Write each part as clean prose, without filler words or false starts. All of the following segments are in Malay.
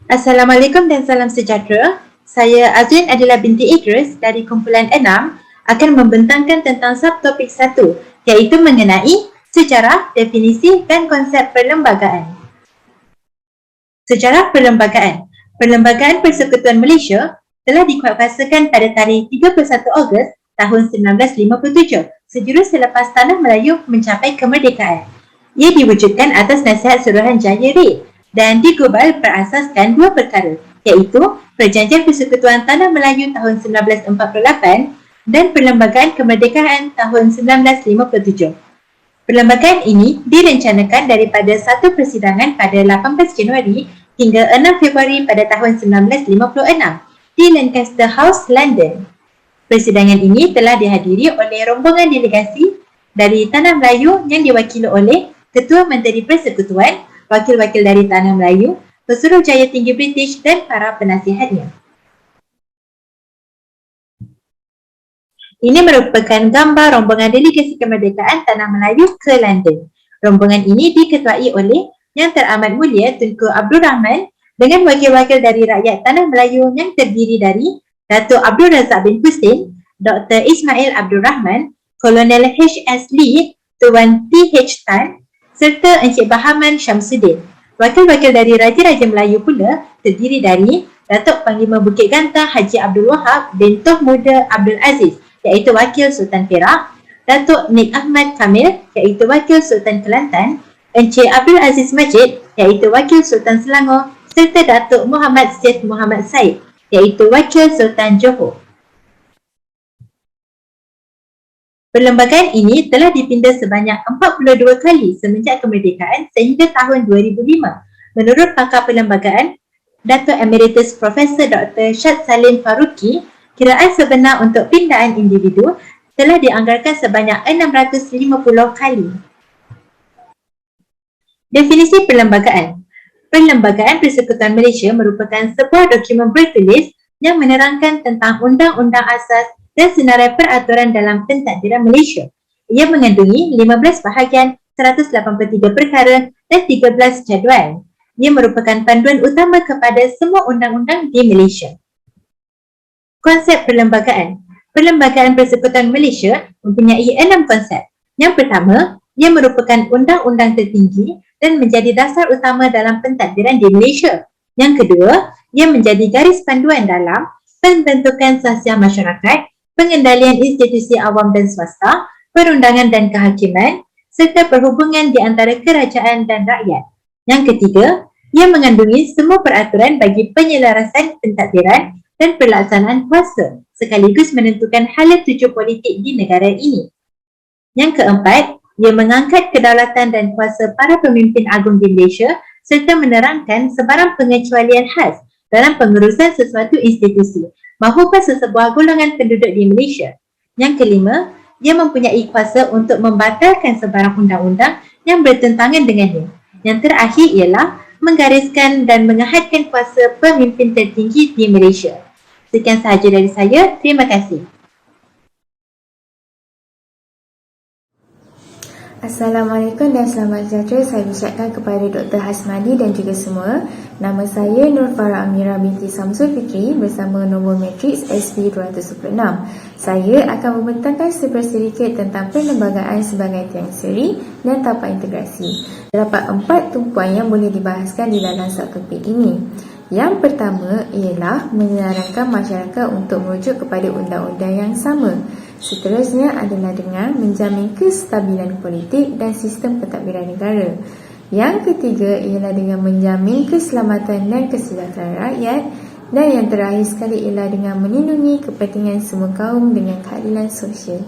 Assalamualaikum dan salam sejahtera. Saya Azrin Adila binti Idris dari kumpulan 6 akan membentangkan tentang subtopik 1 iaitu mengenai sejarah, definisi dan konsep perlembagaan. Sejarah perlembagaan. Perlembagaan Persekutuan Malaysia telah dikuatkuasakan pada tarikh 31 Ogos tahun 1957 sejurus selepas Tanah Melayu mencapai kemerdekaan. Ia diwujudkan atas nasihat Suruhanjaya Red dan digubal berasaskan dua perkara iaitu Perjanjian Persekutuan Tanah Melayu tahun 1948 dan Perlembagaan Kemerdekaan tahun 1957. Perlembagaan ini direncanakan daripada satu persidangan pada 18 Januari hingga 6 Februari pada tahun 1956 di Lancaster House, London. Persidangan ini telah dihadiri oleh rombongan delegasi dari Tanah Melayu yang diwakili oleh Ketua Menteri Persekutuan, wakil-wakil dari Tanah Melayu, Pesuruhjaya Tinggi British dan para penasihatnya. Ini merupakan gambar rombongan delegasi kemerdekaan Tanah Melayu ke London. Rombongan ini diketuai oleh Yang Teramat Mulia Tunku Abdul Rahman dengan wakil-wakil dari rakyat Tanah Melayu yang terdiri dari Datuk Abdul Razak bin Husin, Dr. Ismail Abdul Rahman, Kolonel H.S. Lee, Tuan T.H. Tan, serta Encik Bahaman Syamsuddin. Wakil-wakil dari Raja-Raja Melayu pula terdiri dari Datuk Panglima Bukit Gantang Haji Abdul Wahab bin Toh Muda Abdul Aziz iaitu Wakil Sultan Perak, Datuk Nik Ahmad Kamil iaitu Wakil Sultan Kelantan, Encik Abdul Aziz Majid iaitu Wakil Sultan Selangor serta Datuk Muhammad Syed Muhammad Said iaitu Wakil Sultan Johor. Perlembagaan ini telah dipinda sebanyak 42 kali semenjak kemerdekaan sehingga tahun 2005. Menurut pakar perlembagaan, Datuk Emeritus Profesor Dr. Syed Salim Faruqi, kiraan sebenar untuk pindaan individu telah dianggarkan sebanyak 650 kali. Definisi perlembagaan. Perlembagaan Persekutuan Malaysia merupakan sebuah dokumen bertulis yang menerangkan tentang undang-undang asas dan senarai peraturan dalam pentadbiran Malaysia. Ia mengandungi 15 bahagian, 183 perkara dan 13 jadual. Ia merupakan panduan utama kepada semua undang-undang di Malaysia. Konsep perlembagaan. Perlembagaan Persekutuan Malaysia mempunyai 6 konsep. Yang pertama, ia merupakan undang-undang tertinggi dan menjadi dasar utama dalam pentadbiran di Malaysia. Yang kedua, ia menjadi garis panduan dalam pembentukan sahsiah masyarakat, pengendalian institusi awam dan swasta, perundangan dan kehakiman, serta perhubungan di antara kerajaan dan rakyat. Yang ketiga, ia mengandungi semua peraturan bagi penyelarasan pentadbiran dan pelaksanaan kuasa, sekaligus menentukan hala tuju politik di negara ini. Yang keempat, ia mengangkat kedaulatan dan kuasa para pemimpin agung di Malaysia serta menerangkan sebarang pengecualian khas dalam pengurusan sesuatu institusi mahupun sesebuah golongan penduduk di Malaysia. Yang kelima, ia mempunyai kuasa untuk membatalkan sebarang undang-undang yang bertentangan dengannya. Yang terakhir ialah menggariskan dan mengahadkan kuasa pemimpin tertinggi di Malaysia. Sekian sahaja dari saya. Terima kasih. Assalamualaikum dan selamat sejahtera. Saya ucapkan kepada Dr. Hasmadi dan juga semua. Nama saya Nur Farah Amira binti Samsul Fitri bersama nombor matriks SP216. Saya akan membentangkan sedikit tentang perlembagaan sebagai tiang seri dan tapak integrasi. Terdapat 4 tumpuan yang boleh dibahaskan di dalam subtopik ini. Yang pertama ialah menyarankan masyarakat untuk merujuk kepada undang-undang yang sama. Seterusnya adalah dengan menjamin kestabilan politik dan sistem pentadbiran negara. Yang ketiga ialah dengan menjamin keselamatan dan kesejahteraan rakyat. Dan yang terakhir sekali ialah dengan melindungi kepentingan semua kaum dengan keadilan sosial.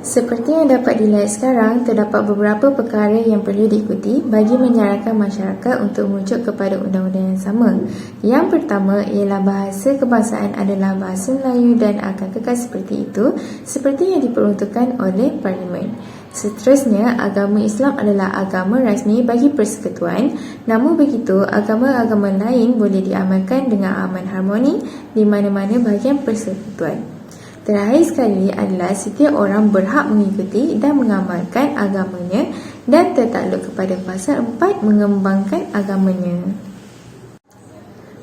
Seperti yang dapat dilihat sekarang, terdapat beberapa perkara yang perlu diikuti bagi menyarankan masyarakat untuk merujuk kepada undang-undang yang sama. Yang pertama ialah bahasa kebangsaan adalah bahasa Melayu dan akan kekal seperti itu, seperti yang diperuntukkan oleh Parlimen. Seterusnya, agama Islam adalah agama rasmi bagi persekutuan. Namun begitu, agama-agama lain boleh diamalkan dengan aman harmoni di mana-mana bahagian persekutuan. Terakhir sekali adalah setiap orang berhak mengikuti dan mengamalkan agamanya dan tertakluk kepada pasal 4 mengembangkan agamanya.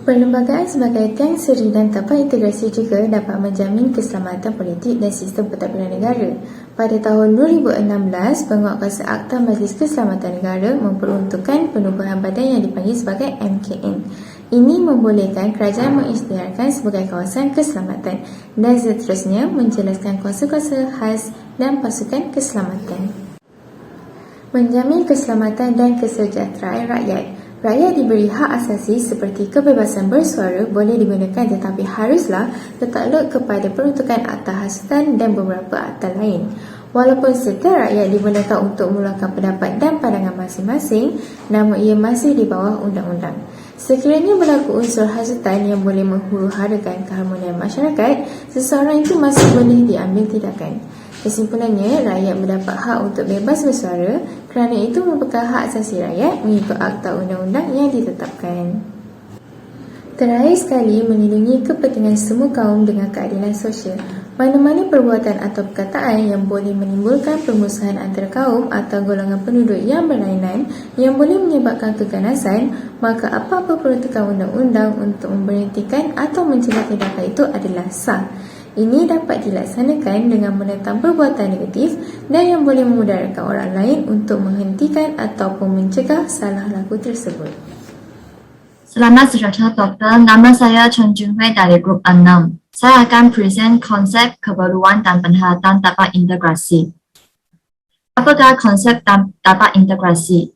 Perlembagaan sebagai tiang seri dan tapak integrasi juga dapat menjamin keselamatan politik dan sistem pentadbiran negara. Pada tahun 2016, Penguatkuasa Akta Majlis Keselamatan Negara memperuntukkan penubuhan badan yang dipanggil sebagai MKN. Ini membolehkan kerajaan mengisytiharkan sebagai kawasan keselamatan dan seterusnya menjelaskan kuasa-kuasa khas dan pasukan keselamatan. Menjamin keselamatan dan kesejahteraan rakyat. Rakyat diberi hak asasi seperti kebebasan bersuara boleh digunakan tetapi haruslah tertakluk kepada peruntukan Akta Hasutan dan beberapa akta lain. Walaupun setiap rakyat dibenarkan untuk meluahkan pendapat dan pandangan masing-masing, namun ia masih di bawah undang-undang. Sekiranya berlaku unsur hasutan yang boleh menghuru-harakan keharmonian masyarakat, seseorang itu masih boleh diambil tindakan. Kesimpulannya, rakyat mendapat hak untuk bebas bersuara kerana itu merupakan hak asasi rakyat mengikut akta undang-undang yang ditetapkan. Terakhir sekali, melindungi kepentingan semua kaum dengan keadilan sosial. Mana-mana perbuatan atau perkataan yang boleh menimbulkan permusuhan antara kaum atau golongan penduduk yang berlainan yang boleh menyebabkan keganasan, maka apa-apa peruntukan undang-undang untuk memberhentikan atau mencegah tindakan itu adalah sah. Ini dapat dilaksanakan dengan menentang perbuatan negatif dan yang boleh memudaratkan orang lain untuk menghentikan ataupun mencegah salah laku tersebut. Selamat sejahtera Doktor, nama saya Chen Junhui dari Grup 6. Saya akan present konsep keperluan dan penghayatan tapak integrasi. Apakah konsep tapak integrasi?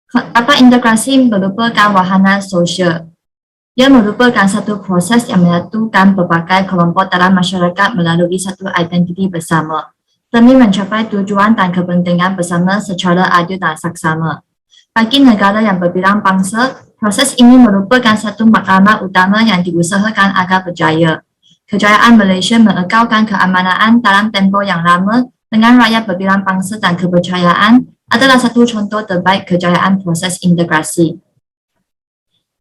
Tapak integrasi merupakan wahana sosial. Ia merupakan satu proses yang menyatukan berbagai kelompok dalam masyarakat melalui satu identiti bersama demi mencapai tujuan dan kepentingan bersama secara adil dan saksama. Bagi negara yang berbilang bangsa, proses ini merupakan satu matlamat utama yang diusahakan agar berjaya. Kejayaan Malaysia mengekalkan keamanan dalam tempoh yang lama dengan rakyat berbilang bangsa dan kepercayaan adalah satu contoh terbaik kejayaan proses integrasi.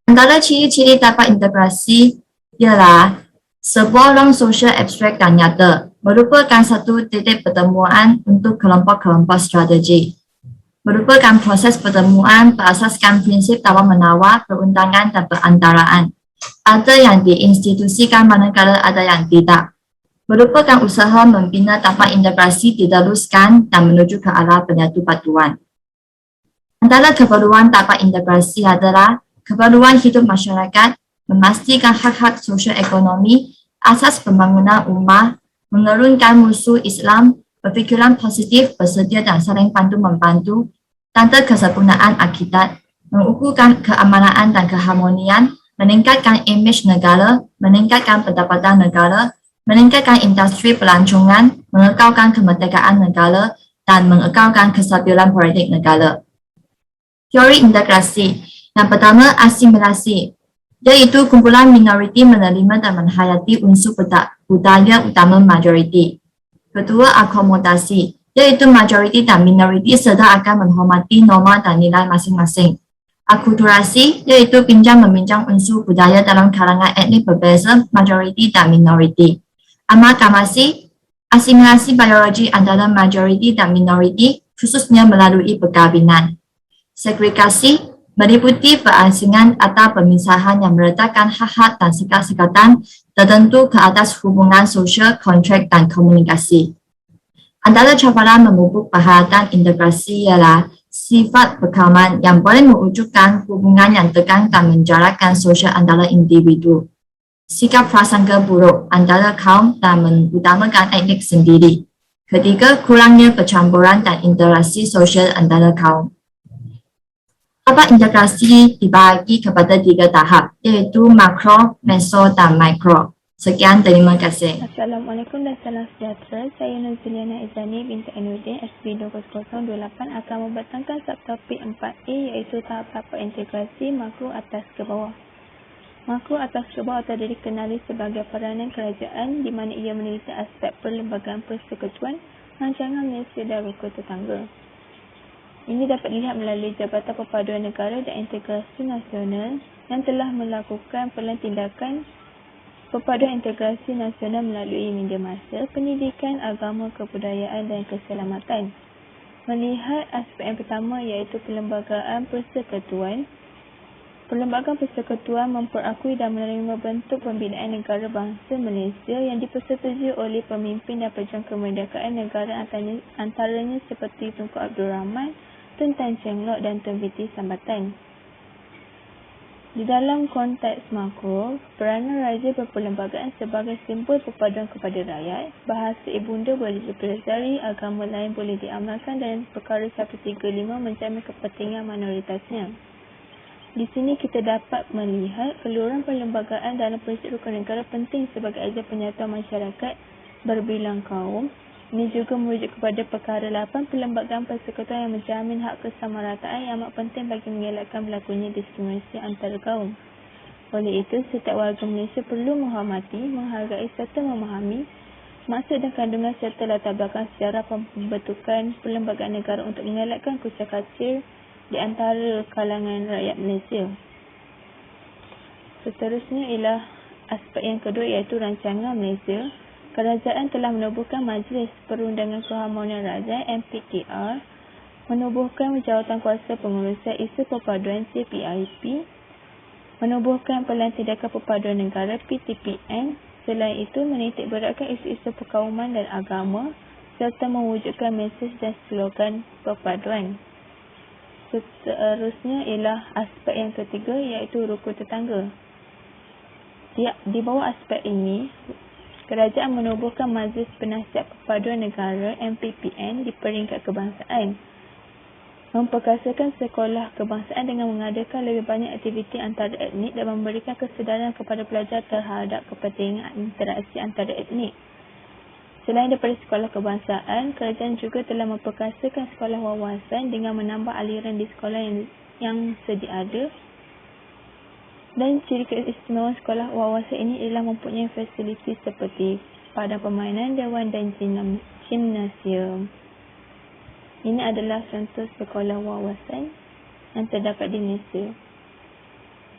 Antara ciri-ciri tapak integrasi ialah sebuah ruang sosial abstrak dan nyata, merupakan satu titik pertemuan untuk kelompok-kelompok strategi. Merupakan proses pertemuan berasaskan prinsip tawar-menawar, perundangan dan perantaraan. Ada yang diinstitusikan manakala ada yang tidak. Merupakan usaha membina tapak integrasi diteruskan dan menuju ke arah penyatu paduan. Antara keperluan tapak integrasi adalah keperluan hidup masyarakat, memastikan hak-hak sosial ekonomi, asas pembangunan ummah, menurunkan musuh Islam, berfikiran positif, bersedia dan saling bantu-membantu, tanda kesempurnaan akidat, mengukuhkan keamanan dan keharmonian, meningkatkan imej negara, meningkatkan pendapatan negara, meningkatkan industri pelancongan, mengekalkan kemerdekaan negara, dan mengekalkan kestabilan politik negara. Teori integrasi. Yang pertama, asimilasi, iaitu kumpulan minoriti menerima dan menghayati unsur budaya utama majoriti. Kedua, akomodasi, yaitu majoriti dan minoriti serta akan menghormati norma dan nilai masing-masing. Akulturasi, yaitu pinjam-meminjam unsur budaya dalam kalangan etnik berbeza, majoriti dan minoriti. Amalgamasi, asimilasi biologi antara majoriti dan minoriti, khususnya melalui perkahwinan. Segregasi, meliputi perasingan atau pemisahan yang meletakkan hak-hak dan sekat-sekatan tertentu ke atas hubungan sosial, kontrak, dan komunikasi. Antara cabaran memupuk perhatian integrasi ialah sifat berkauman yang boleh mewujudkan hubungan yang tegang dan menjarakkan sosial antara individu. Sikap prasangka buruk antara kaum dan mengutamakan etnik sendiri. Ketiga, kurangnya percampuran dan interaksi sosial antara kaum. Tapak integrasi dibagi kepada 3 tahap, iaitu makro, meso, dan mikro. Sekian, terima kasih. Assalamualaikum dan salam sejahtera. Saya Nurzuliana Izani binti Ainuddin, SP 2028 akan membatangkan subtopik 4A iaitu tahap tapak integrasi makro atas ke bawah. Makro atas ke bawah atau dikenali sebagai peranan kerajaan di mana ia meneliti aspek perlembagaan persekutuan, rancangan Malaysia dan rukun tetangga. Ini dapat dilihat melalui Jabatan Perpaduan Negara dan Integrasi Nasional yang telah melakukan tindakan perpaduan integrasi nasional melalui media massa, pendidikan, agama, kebudayaan dan keselamatan. Melihat aspek yang pertama iaitu perlembagaan persekutuan. Perlembagaan persekutuan memperakui dan menerima bentuk pembinaan negara bangsa Malaysia yang dipersetujui oleh pemimpin dan pejuang kemerdekaan negara antaranya seperti Tunku Abdul Rahman, Tun Tan Cheng Lock dan Tun Viti Sambatan. Di dalam konteks makro, peranan raja berperlembagaan sebagai simbol perpaduan kepada rakyat, bahasa ibunda boleh dipelajari, agama lain boleh diamalkan dan perkara 135 menjamin kepentingan minoritasnya. Di sini kita dapat melihat keluaran perlembagaan dalam prinsip rukun negara penting sebagai ajang penyatuan masyarakat berbilang kaum. Ini juga merujuk kepada perkara 8 perlembagaan persekutuan yang menjamin hak kesamarataan yang amat penting bagi mengelakkan berlakunya diskriminasi antar kaum. Oleh itu, setiap warga Malaysia perlu menghormati, menghargai serta memahami maksud dan kandungan serta latar belakang sejarah pembentukan perlembagaan negara untuk mengelakkan kucak-kacir di antara kalangan rakyat Malaysia. Seterusnya ialah aspek yang kedua iaitu rancangan Malaysia. Kerajaan telah menubuhkan Majlis Perundangan Keharmonian Rakyat MPKR, menubuhkan Jawatan Kuasa Pengurusan Isu Perpaduan CPIP, menubuhkan Pelan Tindakan Perpaduan Negara PTPN. Selain itu, menitik beratkan isu-isu perkauman dan agama serta mewujudkan mesej dan slogan perpaduan. Seterusnya ialah aspek yang ketiga iaitu rukun tetangga. Di bawah aspek ini, kerajaan menubuhkan Majlis Penasihat Perpaduan Negara MPPN di peringkat kebangsaan, memperkasakan sekolah kebangsaan dengan mengadakan lebih banyak aktiviti antara etnik dan memberikan kesedaran kepada pelajar terhadap kepentingan interaksi antara etnik. Selain daripada sekolah kebangsaan, kerajaan juga telah memperkasakan sekolah wawasan dengan menambah aliran di sekolah yang sedia ada. Dan ciri keistimewaan sekolah wawasan ini ialah mempunyai fasiliti seperti padang permainan, dewan dan gimnasium. Ini adalah contoh sekolah wawasan yang terdapat di Malaysia.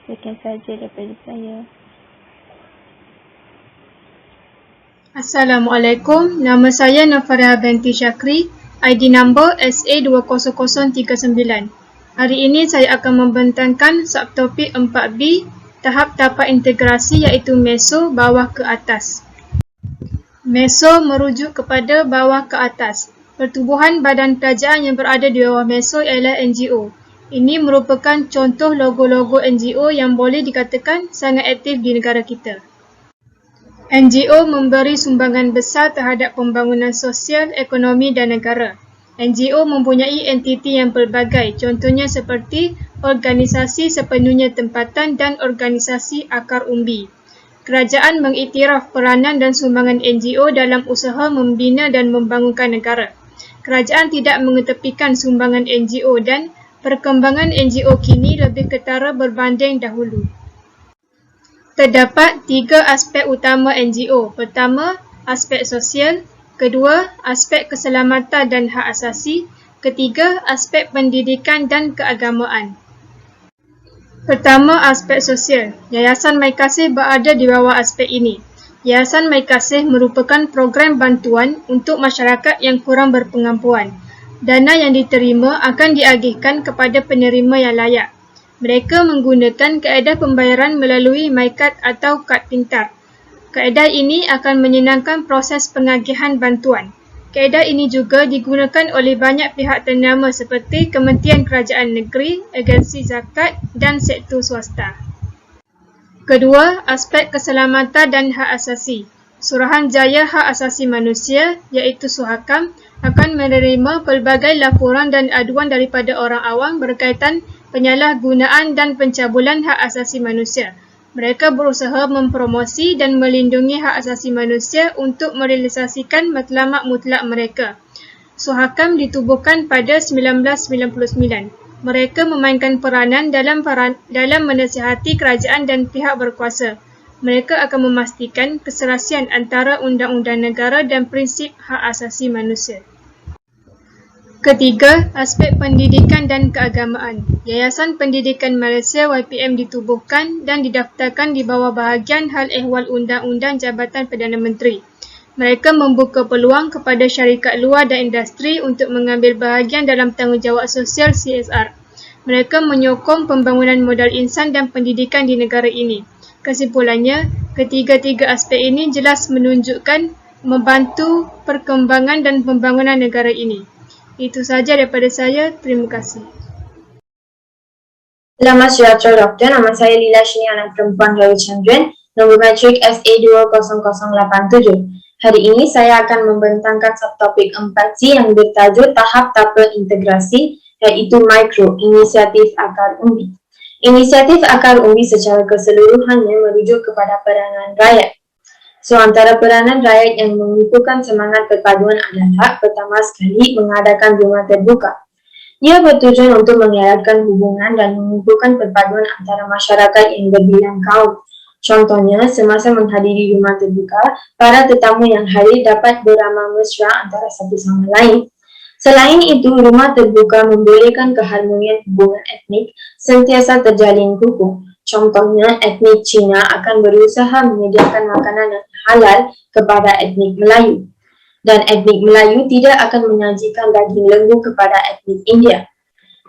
Sekian sahaja daripada saya. Assalamualaikum, nama saya Nafara binti Syakri, ID number SA20039. Hari ini saya akan membentangkan subtopik 4B, tahap tapak integrasi iaitu meso bawah ke atas. Meso merujuk kepada bawah ke atas. Pertubuhan badan kerajaan yang berada di bawah meso ialah NGO. Ini merupakan contoh logo-logo NGO yang boleh dikatakan sangat aktif di negara kita. NGO memberi sumbangan besar terhadap pembangunan sosial, ekonomi dan negara. NGO mempunyai entiti yang pelbagai, contohnya seperti organisasi sepenuhnya tempatan dan organisasi akar umbi. Kerajaan mengiktiraf peranan dan sumbangan NGO dalam usaha membina dan membangunkan negara. Kerajaan tidak mengetepikan sumbangan NGO dan perkembangan NGO kini lebih ketara berbanding dahulu. Terdapat 3 aspek utama NGO. Pertama, aspek sosial. Kedua, aspek keselamatan dan hak asasi. Ketiga, aspek pendidikan dan keagamaan. Pertama, aspek sosial. Yayasan Mai Kasih berada di bawah aspek ini. Yayasan Mai Kasih merupakan program bantuan untuk masyarakat yang kurang berpengampuan. Dana yang diterima akan diagihkan kepada penerima yang layak. Mereka menggunakan kaedah pembayaran melalui MyCard atau kad pintar. Kaedah ini akan menyenangkan proses pengagihan bantuan. Kaedah ini juga digunakan oleh banyak pihak ternama seperti Kementerian Kerajaan Negeri, agensi zakat dan sektor swasta. Kedua, aspek keselamatan dan hak asasi. Suruhanjaya Hak Asasi Manusia iaitu Suhakam akan menerima pelbagai laporan dan aduan daripada orang awam berkaitan penyalahgunaan dan pencabulan hak asasi manusia. Mereka berusaha mempromosi dan melindungi hak asasi manusia untuk merealisasikan matlamat mutlak mereka. Suhakam ditubuhkan pada 1999. Mereka memainkan peranan dalam menasihati kerajaan dan pihak berkuasa. Mereka akan memastikan keserasian antara undang-undang negara dan prinsip hak asasi manusia. Ketiga, aspek pendidikan dan keagamaan. Yayasan Pendidikan Malaysia YPM ditubuhkan dan didaftarkan di bawah bahagian Hal Ehwal Undang-Undang Jabatan Perdana Menteri. Mereka membuka peluang kepada syarikat luar dan industri untuk mengambil bahagian dalam tanggungjawab sosial CSR. Mereka menyokong pembangunan modal insan dan pendidikan di negara ini. Kesimpulannya, ketiga-tiga aspek ini jelas menunjukkan membantu perkembangan dan pembangunan negara ini. Itu sahaja daripada saya. Terima kasih. Selamat sejahtera Doktor, nama saya Lila Shini, anak perempuan Rawi Chandran, nombor matrik SA20087. Hari ini saya akan membentangkan subtopik 4C yang bertajuk Tahap Tapa Integrasi, iaitu Mikro, Inisiatif Akar Umbi. Inisiatif Akar Umbi secara keseluruhannya merujuk kepada peranan rakyat. So, antara peranan rakyat yang mengukuhkan semangat perpaduan adalah pertama sekali mengadakan rumah terbuka. Ia bertujuan untuk mengeratkan hubungan dan mengukuhkan perpaduan antara masyarakat yang berbilang kaum. Contohnya, semasa menghadiri rumah terbuka, para tetamu yang hadir dapat beramah mesra antara satu sama lain. Selain itu, rumah terbuka membolehkan keharmonian hubungan etnik sentiasa terjalin kukuh. Contohnya, etnik Cina akan berusaha menyediakan makanan yang halal kepada etnik Melayu. Dan etnik Melayu tidak akan menyajikan daging lembu kepada etnik India.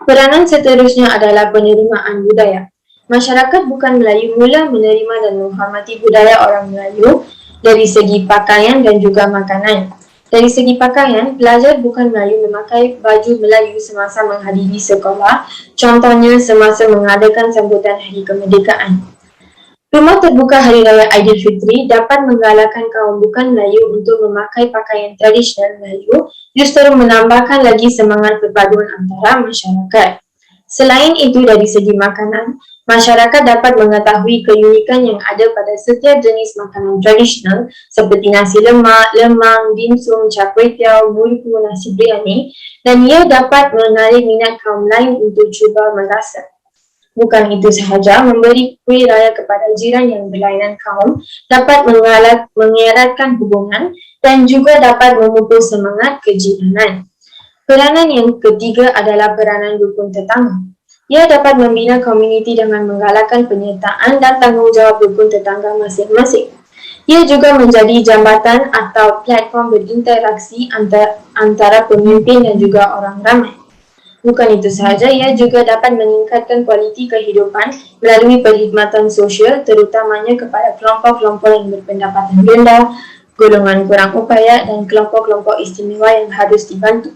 Peranan seterusnya adalah penerimaan budaya. Masyarakat bukan Melayu mula menerima dan menghormati budaya orang Melayu dari segi pakaian dan juga makanan. Dari segi pakaian, pelajar bukan Melayu memakai baju Melayu semasa menghadiri sekolah, contohnya semasa mengadakan sambutan Hari Kemerdekaan. Rumah terbuka Hari Raya Aidilfitri dapat menggalakkan kaum bukan Melayu untuk memakai pakaian tradisional Melayu, justru menambahkan lagi semangat perpaduan antara masyarakat. Selain itu, dari segi makanan, masyarakat dapat mengetahui keunikan yang ada pada setiap jenis makanan tradisional seperti nasi lemak, lemang, dimsum, char kway teow, muriku, nasi biryani, dan ia dapat menarik minat kaum lain untuk cuba merasa. Bukan itu sahaja, memberi kuih raya kepada jiran yang berlainan kaum dapat mengeratkan hubungan dan juga dapat memupul semangat kejiranan. Peranan yang ketiga adalah peranan rukun tetangga. Ia dapat membina komuniti dengan menggalakkan penyertaan dan tanggungjawab rukun tetangga masing-masing. Ia juga menjadi jambatan atau platform berinteraksi antara pemimpin dan juga orang ramai. Bukan itu sahaja, ia juga dapat meningkatkan kualiti kehidupan melalui perkhidmatan sosial, terutamanya kepada kelompok-kelompok yang berpendapatan rendah, golongan kurang upaya dan kelompok-kelompok istimewa yang harus dibantu.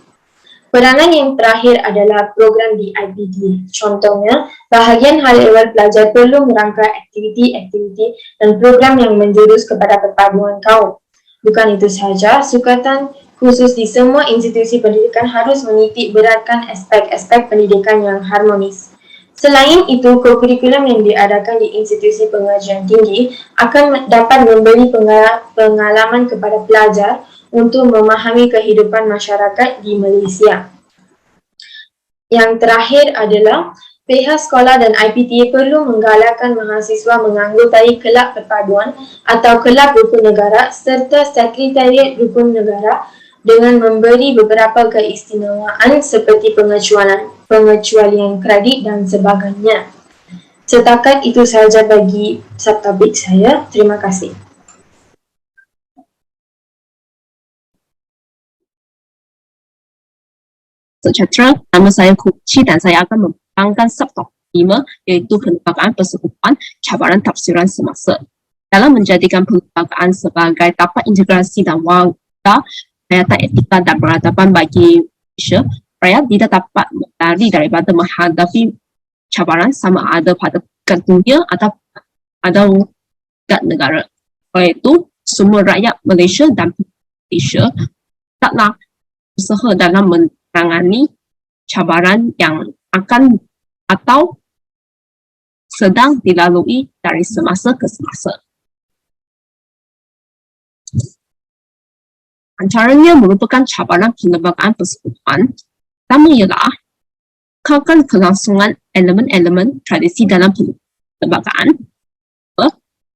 Peranan yang terakhir adalah program di IPT. Contohnya, bahagian hal ehwal pelajar perlu merangka aktiviti-aktiviti dan program yang menjurus kepada perpaduan kaum. Bukan itu sahaja, sukatan khusus di semua institusi pendidikan harus menitik beratkan aspek-aspek pendidikan yang harmonis. Selain itu, kurikulum yang diadakan di institusi pengajian tinggi akan dapat memberi pengalaman kepada pelajar untuk memahami kehidupan masyarakat di Malaysia. Yang terakhir adalah pihak sekolah dan IPTA perlu menggalakkan mahasiswa menganggotai kelab perpaduan atau kelab rukun negara serta sekretariat rukun negara dengan memberi beberapa keistimewaan seperti pengecualian kredit dan sebagainya. Setakat itu sahaja bagi subtopik saya. Terima kasih. Sejahtera, nama saya Kuci dan saya akan membentangkan subtopik 5 iaitu kelembagaan persekutuan cabaran tafsiran semasa. Dalam menjadikan perlembagaan sebagai tapak integrasi dan wadah hayatan etika dan peradaban bagi Malaysia, rakyat tidak dapat lari daripada menghadapi cabaran sama ada pada peringkat dunia atau pada peringkat negara. Oleh itu, semua rakyat Malaysia dan Malaysia taklah usaha dalam menangani cabaran yang akan atau sedang dilalui dari semasa ke semasa. Antaranya merupakan cabaran perlembagaan persekutuan. Pertama ialah kekalkan kelangsungan elemen-elemen tradisi dalam perlembagaan.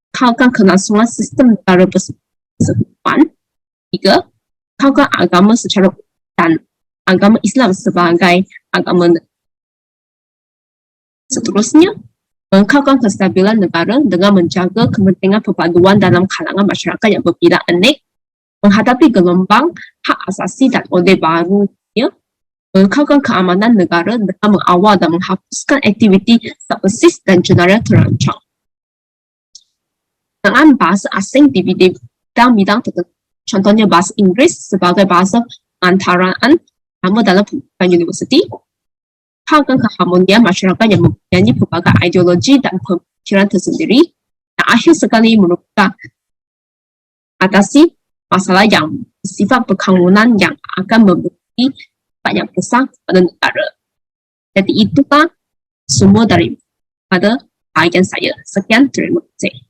Kekalkan kelangsungan sistem negara persekutuan. 3. Kekalkan agama secara dan agama Islam sebagai agama. Seterusnya, mengekalkan kestabilan negara dengan menjaga kepentingan perpaduan dalam kalangan masyarakat yang berbila anik, menghadapi gelombang hak asasi dan Orde Barunya, mengekalkan keamanan negara dengan mengawal dan menghapuskan aktiviti subversif dan jenayah terancam. Dengan bahasa asing di bidang-bidang tertentu, contohnya bahasa Inggris sebagai bahasa pengantaraan utama dalam pendidikan universiti, mengekalkan keharmonian masyarakat yang mempunyai pelbagai ideologi dan pemikiran tersendiri, dan akhir sekali merupakan atasi masalah yang bersifat perkauman yang akan memberi dampak yang besar kepada negara. Jadi itulah semua daripada bahagian saya. Sekian, terima kasih.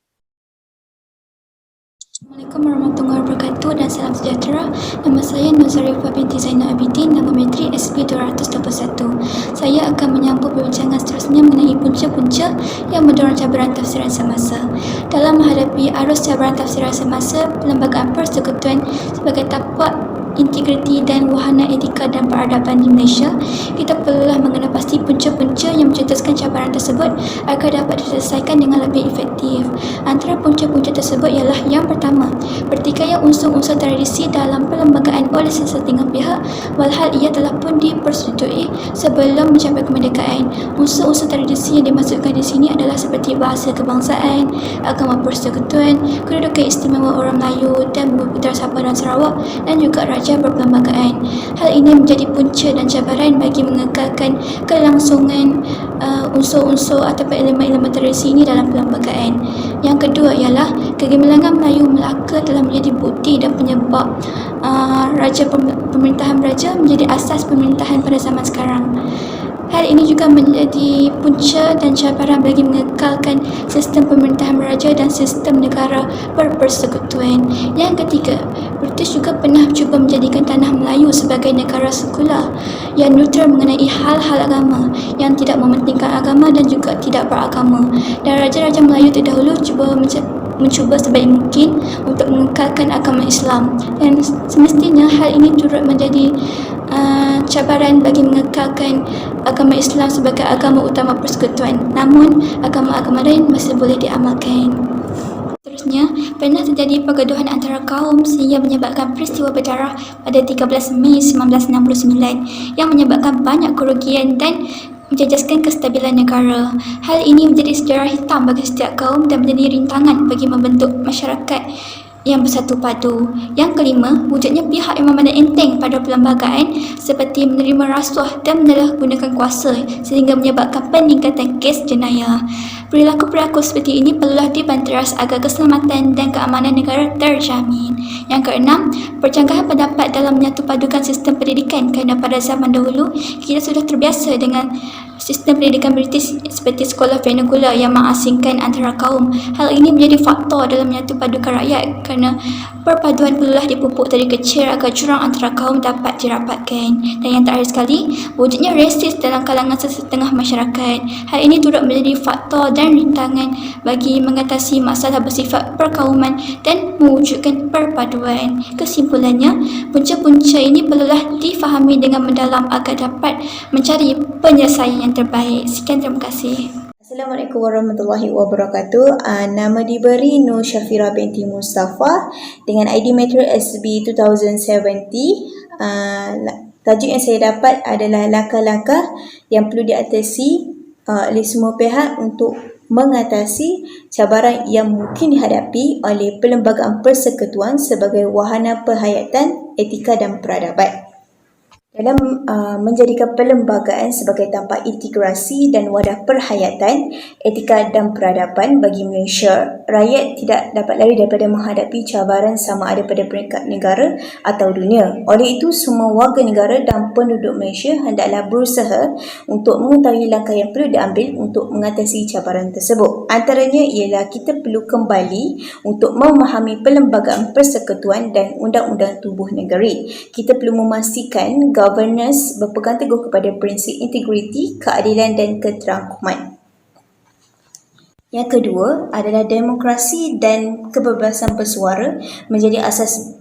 Assalamualaikum warahmatullahi wabarakatuh dan salam sejahtera. Nama saya Nur Zarifah binti Zainal Abidin, nama metrik SP221. Saya akan menyambut perbincangan seterusnya mengenai punca-punca yang mendorong cabaran tafsiran semasa. Dalam menghadapi arus cabaran tafsiran semasa, Perlembagaan Persekutuan sebagai tapak integriti dan wahana etika dan peradaban di Malaysia, kita perlulah mengenal pasti punca-punca yang mencetuskan cabaran tersebut agar dapat diselesaikan dengan lebih efektif. Antara punca-punca tersebut ialah yang pertama, pertikaian unsur-unsur tradisi dalam perlembagaan oleh sesetengah pihak walhal ia telah pun dipersetujui sebelum mencapai kemerdekaan. Unsur-unsur tradisi yang dimaksudkan di sini adalah seperti bahasa kebangsaan, agama persekutuan, kedudukan istimewa orang Melayu dan Bumi Putra Sabah dan Sarawak, dan juga raja perlembagaan. Hal ini menjadi punca dan cabaran bagi mengekalkan kelangsungan unsur-unsur atau elemen-elemen tradisi ini dalam perlembagaan. Yang kedua ialah kegemilangan Melayu Melaka telah menjadi bukti dan penyebab pemerintahan raja menjadi asas pemerintahan pada zaman sekarang. Hal ini juga menjadi punca dan cabaran bagi mengekalkan sistem pemerintahan raja dan sistem negara berpersekutuan. Yang ketiga, British juga pernah cuba menjadikan tanah Melayu sebagai negara sekular yang neutral mengenai hal-hal agama, yang tidak mementingkan agama dan juga tidak beragama. Dan raja-raja Melayu terdahulu mencuba sebaik mungkin untuk mengekalkan agama Islam, dan semestinya hal ini turut menjadi cabaran bagi mengekalkan agama Islam sebagai agama utama persekutuan. Namun, agama-agama lain masih boleh diamalkan. Seterusnya, pernah terjadi pergaduhan antara kaum sehingga menyebabkan peristiwa berdarah pada 13 Mei 1969 yang menyebabkan banyak kerugian dan menjejaskan kestabilan negara. Hal ini menjadi sejarah hitam bagi setiap kaum dan menjadi rintangan bagi membentuk masyarakat yang bersatu padu. Yang kelima, wujudnya pihak yang memandang enteng pada perlembagaan seperti menerima rasuah dan menyalahgunakan kuasa sehingga menyebabkan peningkatan kes jenayah. Perilaku-perilaku seperti ini perlulah dibanteras agar keselamatan dan keamanan negara terjamin. Yang keenam, percanggahan pendapat dalam menyatupadukan sistem pendidikan, kerana pada zaman dahulu kita sudah terbiasa dengan sistem pendidikan British seperti sekolah vernacular yang mengasingkan antara kaum. Hal ini menjadi faktor dalam menyatupadukan rakyat kerana perpaduan perlulah dipupuk dari kecil agar jurang antara kaum dapat dirapatkan. Dan yang terakhir sekali, wujudnya rasis dalam kalangan sesetengah masyarakat. Hal ini turut menjadi faktor dan rintangan bagi mengatasi masalah bersifat perkauman dan mewujudkan perpaduan. Kesimpulannya, punca-punca ini perlulah difahami dengan mendalam agar dapat mencari penyelesaian yang terbaik. Sekian, terima kasih. Assalamualaikum warahmatullahi wabarakatuh. Nama diberi Nur Syafira binti Mustafa dengan ID Metro SB 2070. Tajuk yang saya dapat adalah langkah-langkah yang perlu diatasi oleh semua pihak untuk mengatasi cabaran yang mungkin dihadapi oleh Perlembagaan Persekutuan sebagai wahana perhayatan, etika dan peradaban. Dalam menjadikan perlembagaan sebagai tapak integrasi dan wadah perhayatan, etika dan peradaban bagi Malaysia, rakyat tidak dapat lari daripada menghadapi cabaran sama ada pada peringkat negara atau dunia. Oleh itu, semua warga negara dan penduduk Malaysia hendaklah berusaha untuk mengetahui langkah yang perlu diambil untuk mengatasi cabaran tersebut. Antaranya ialah kita perlu kembali untuk memahami Perlembagaan Persekutuan dan Undang-Undang Tubuh Negeri. Kita perlu memastikan governance berpegang teguh kepada prinsip integriti, keadilan dan keterangkuman. Yang kedua adalah demokrasi dan kebebasan bersuara menjadi asas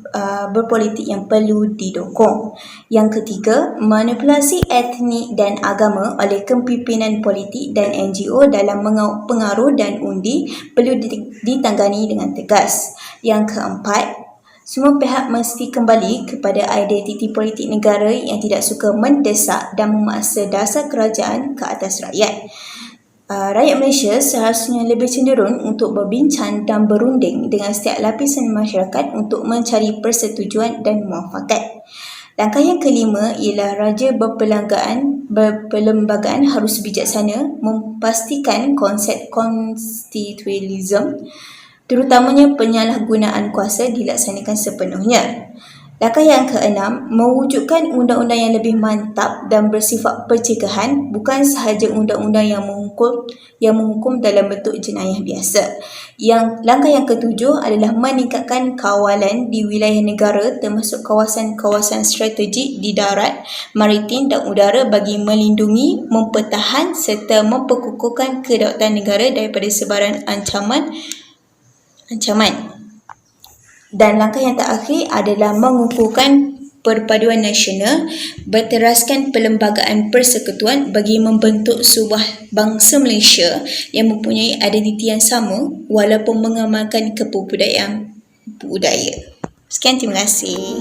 berpolitik yang perlu didukung. Yang ketiga, manipulasi etnik dan agama oleh kepimpinan politik dan NGO dalam pengaruh dan undi perlu ditangani dengan tegas. Yang keempat, semua pihak mesti kembali kepada identiti politik negara yang tidak suka mendesak dan memaksa dasar kerajaan ke atas rakyat. Rakyat Malaysia seharusnya lebih cenderung untuk berbincang dan berunding dengan setiap lapisan masyarakat untuk mencari persetujuan dan muafakat. Langkah yang kelima ialah raja berperlembagaan harus bijaksana memastikan konsep konstitusionalisme, terutamanya penyalahgunaan kuasa dilaksanakan sepenuhnya. Langkah yang keenam, mewujudkan undang-undang yang lebih mantap dan bersifat pencegahan, bukan sahaja undang-undang yang menghukum dalam bentuk jenayah biasa. Langkah yang ketujuh adalah meningkatkan kawalan di wilayah negara termasuk kawasan-kawasan strategik di darat, maritim dan udara bagi melindungi, mempertahan serta memperkukuhkan kedaulatan negara daripada sebaran ancaman. Dan langkah yang terakhir adalah mengukuhkan perpaduan nasional, berteraskan perlembagaan persekutuan bagi membentuk sebuah bangsa Malaysia yang mempunyai identiti yang sama walaupun mengamalkan kebudayaan budaya. Sekian, terima kasih.